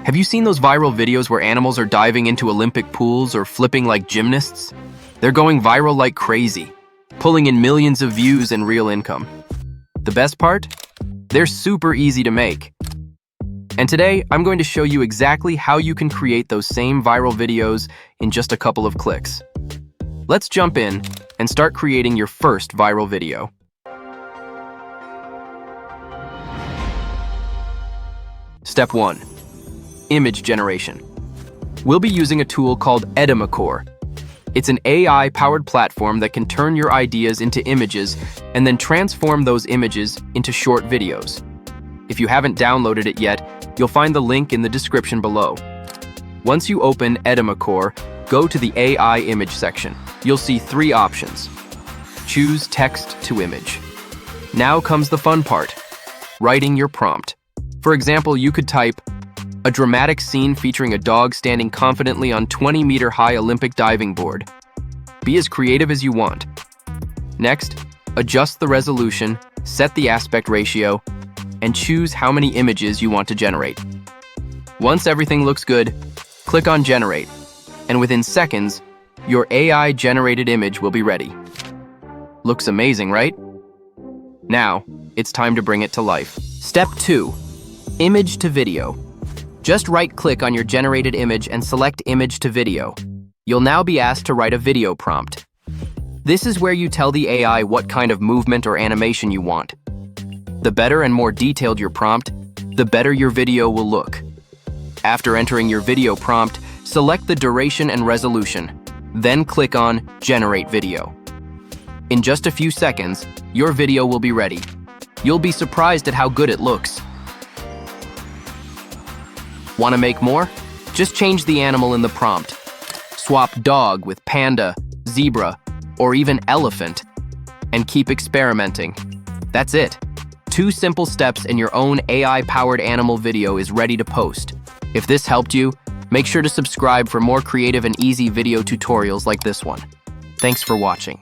Have you seen those viral videos where animals are diving into Olympic pools or flipping like gymnasts? They're going viral like crazy, pulling in millions of views and real income. The best part? They're super easy to make. And today, I'm going to show you exactly how you can create those same viral videos in just a couple of clicks. Let's jump in and start creating your first viral video. Step 1. Image generation. We'll be using a tool called Edimakor. It's an AI-powered platform that can turn your ideas into images and then transform those images into short videos. If you haven't downloaded it yet, you'll find the link in the description below. Once you open Edimakor, go to the AI image section. You'll see 3 options. Choose text to image. Now comes the fun part, writing your prompt. For example, you could type, "A dramatic scene featuring a dog standing confidently on 20-meter-high Olympic diving board." Be as creative as you want. Next, adjust the resolution, set the aspect ratio, and choose how many images you want to generate. Once everything looks good, click on Generate, and within seconds, your AI-generated image will be ready. Looks amazing, right? Now, it's time to bring it to life. Step 2. Image to video. Just right-click on your generated image and select Image to Video. You'll now be asked to write a video prompt. This is where you tell the AI what kind of movement or animation you want. The better and more detailed your prompt, the better your video will look. After entering your video prompt, select the duration and resolution, then click on Generate Video. In just a few seconds, your video will be ready. You'll be surprised at how good it looks. Want to make more? Just change the animal in the prompt. Swap dog with panda, zebra, or even elephant, and keep experimenting. That's it. 2 simple steps and your own AI-powered animal video is ready to post. If this helped you, make sure to subscribe for more creative and easy video tutorials like this one. Thanks for watching.